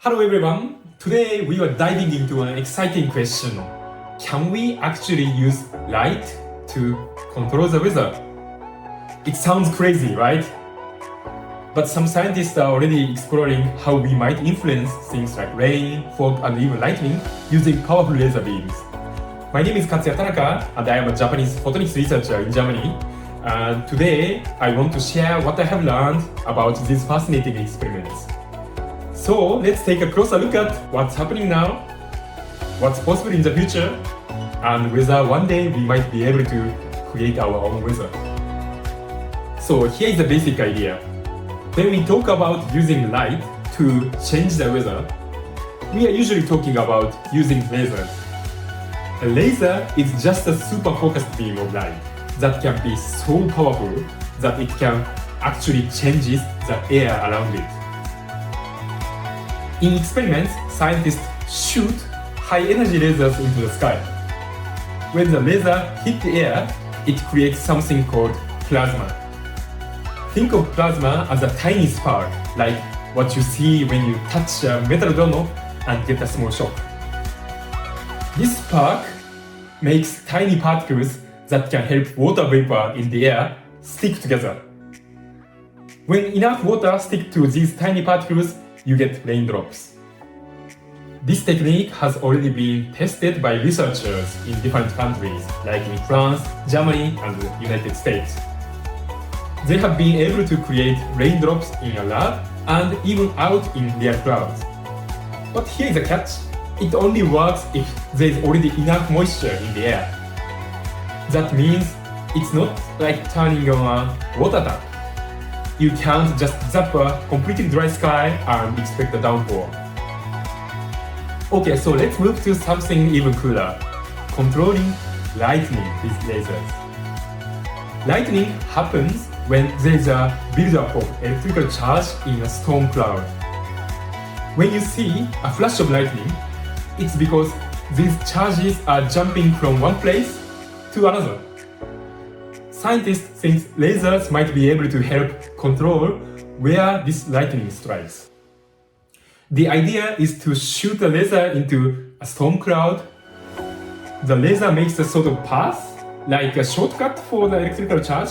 Hello everyone. Today we are diving into an exciting question. Can we actually use light to control the weather? It sounds crazy, right? But some scientists are already exploring how we might influence things like rain, fog, and even lightning using powerful laser beams. My name is Katsuya Tanaka, and I am a Japanese photonics researcher in Germany. And today I want to share what I have learned about these fascinating experiments. So let's take a closer look at what's happening now, what's possible in the future, and whether one day we might be able to create our own weather. So here is the basic idea. When we talk about using light to change the weather, we are usually talking about using lasers. A laser is just a super focused beam of light that can be so powerful that it can actually change the air around it. In experiments, scientists shoot high-energy lasers into the sky. When the laser hits the air, it creates something called plasma. Think of plasma as a tiny spark, like what you see when you touch a metal doorknob and get a small shock. This spark makes tiny particles that can help water vapor in the air stick together. When enough water sticks to these tiny particles, you get raindrops. This technique has already been tested by researchers in different countries, like in France, Germany, and the United States. They have been able to create raindrops in a lab and even out in real clouds. But here is a catch. It only works if there is already enough moisture in the air. That means it's not like turning on a water tap. You can't just zap a completely dry sky and expect a downpour. Okay, so let's move to something even cooler. Controlling lightning with lasers. Lightning happens when there is a buildup of electrical charge in a storm cloud. When you see a flash of lightning, it's because these charges are jumping from one place to another. Scientists think lasers might be able to help control where this lightning strikes. The idea is to shoot a laser into a storm cloud. The laser makes a sort of path, like a shortcut for the electrical charge.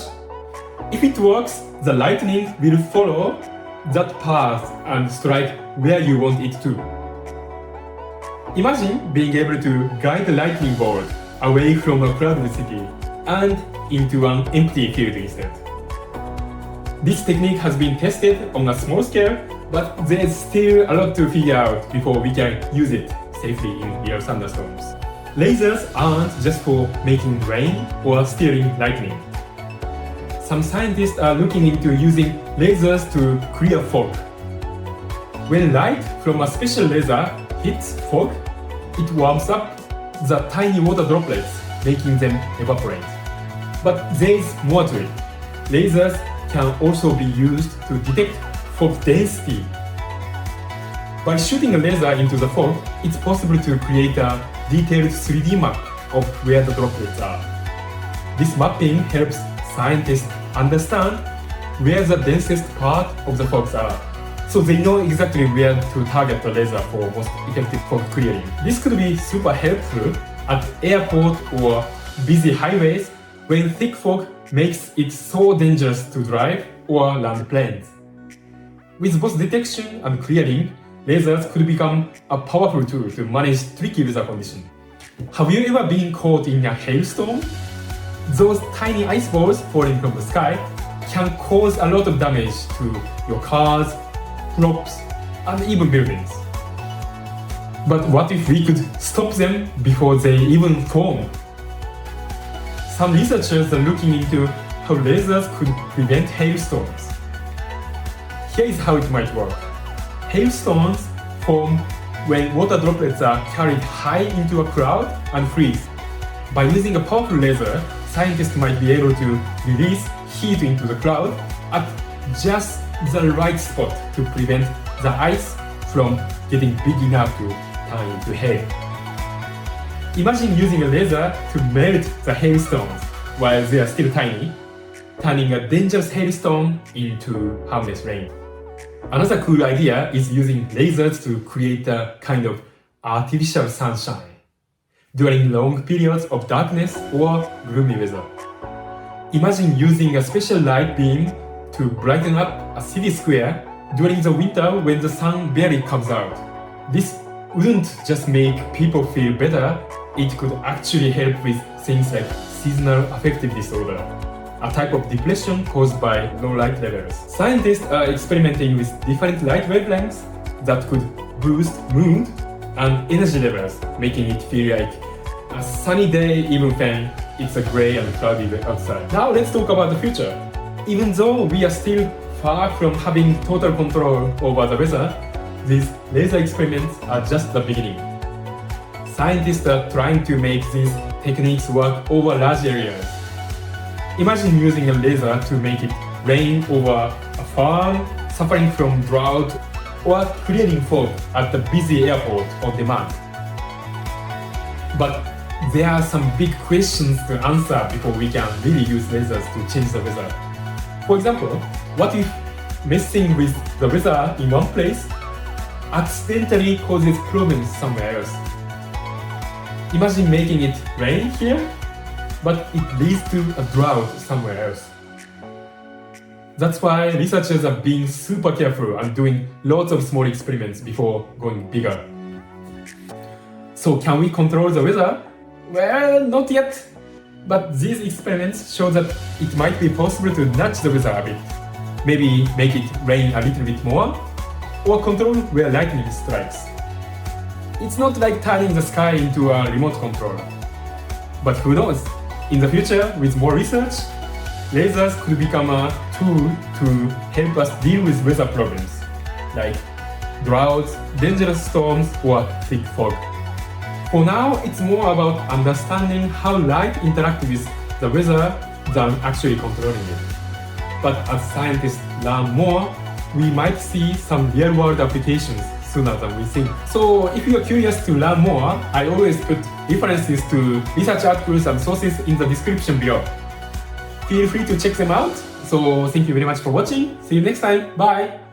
If it works, the lightning will follow that path and strike where you want it to. Imagine being able to guide the lightning bolt away from a crowded city and into an empty field instead. This technique has been tested on a small scale, but there's still a lot to figure out before we can use it safely in real thunderstorms. Lasers aren't just for making rain or steering lightning. Some scientists are looking into using lasers to clear fog. When light from a special laser hits fog, it warms up the tiny water droplets, making them evaporate. But there is more to it. Lasers can also be used to detect fog density. By shooting a laser into the fog, it's possible to create a detailed 3D map of where the droplets are. This mapping helps scientists understand where the densest part of the fogs are, so they know exactly where to target the laser for most effective fog clearing. This could be super helpful at airport or busy highways when thick fog makes it so dangerous to drive or land planes. With both detection and clearing, lasers could become a powerful tool to manage tricky weather conditions. Have you ever been caught in a hailstorm? Those tiny ice balls falling from the sky can cause a lot of damage to your cars, crops, and even buildings. But what if we could stop them before they even form? Some researchers are looking into how lasers could prevent hailstorms. Here is how it might work. Hailstorms form when water droplets are carried high into a cloud and freeze. By using a powerful laser, scientists might be able to release heat into the cloud at just the right spot to prevent the ice from getting big enough to turn into hail. Imagine using a laser to melt the hailstones while they are still tiny, turning a dangerous hailstorm into harmless rain. Another cool idea is using lasers to create a kind of artificial sunshine during long periods of darkness or gloomy weather. Imagine using a special light beam to brighten up a city square during the winter when the sun barely comes out. This wouldn't just make people feel better, it could actually help with things like seasonal affective disorder, a type of depression caused by low light levels. Scientists are experimenting with different light wavelengths that could boost mood and energy levels, making it feel like a sunny day even when it's a gray and cloudy outside. Now let's talk about the future. Even though we are still far from having total control over the weather, these laser experiments are just the beginning. Scientists are trying to make these techniques work over large areas. Imagine using a laser to make it rain over a farm suffering from drought or clearing fog at the busy airport on demand. But there are some big questions to answer before we can really use lasers to change the weather. For example, what if messing with the weather in one place accidentally causes problems somewhere else? Imagine making it rain here, but it leads to a drought somewhere else. That's why researchers are being super careful and doing lots of small experiments before going bigger. So can we control the weather? Well, not yet. But these experiments show that it might be possible to nudge the weather a bit. Maybe make it rain a little bit more, or control where lightning strikes. It's not like turning the sky into a remote control. But who knows? In the future, with more research, lasers could become a tool to help us deal with weather problems, like droughts, dangerous storms, or thick fog. For now, it's more about understanding how light interacts with the weather than actually controlling it. But as scientists learn more, we might see some real-world applications sooner than we think. So if you are curious to learn more, I always put references to research articles and sources in the description below. Feel free to check them out. So thank you very much for watching. See you next time. Bye!